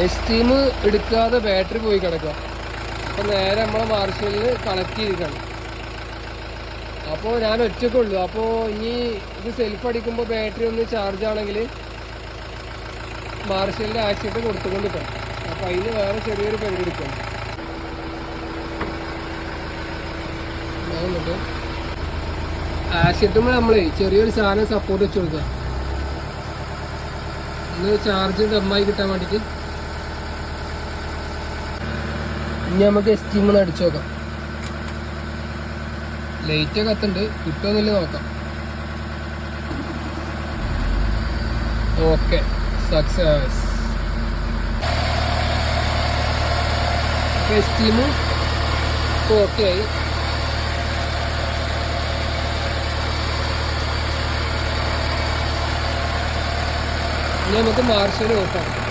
Esteem എടുക്കാതെ battery പോയി കിടക്കുക. അപ്പോൾ നേരെ നമ്മളെ മാർഷലിൽ കണക്ട് ചെയ്തിരിക്കുകയാണ്. അപ്പോൾ ഞാൻ ഒറ്റക്കുള്ളൂ. അപ്പോൾ ഇനി ഇത് സെൽഫ് അടിക്കുമ്പോൾ ബാറ്ററി ഒന്ന് ചാർജ് ആണെങ്കിൽ മാർഷലിൻ്റെ ആക്സിഡൻറ്റ് കൊടുത്തുകൊണ്ട് കിട്ടും. അപ്പോൾ അതിന് വേറെ ചെറിയൊരു പരിധി എടുക്കണം. ആക്സിഡൻറ്റുമ്പോൾ നമ്മൾ ചെറിയൊരു സാധനം സപ്പോർട്ട് വെച്ച് കൊടുക്കുക, ഒന്ന് ചാർജ് ദമ്മായി കിട്ടാൻ വേണ്ടിയിട്ട്. ഇനി നമുക്ക് എസ്റ്റീം അടിച്ചു നോക്കാം. ലൈറ്റ് കത്തുണ്ട്, കിട്ടുമെന്നില്ല നോക്കാം. Okay, success. എസ്റ്റീം ഓക്കെ ആയി. ഇനി നമുക്ക് മാർഷൽ ഓഫാക്കാം.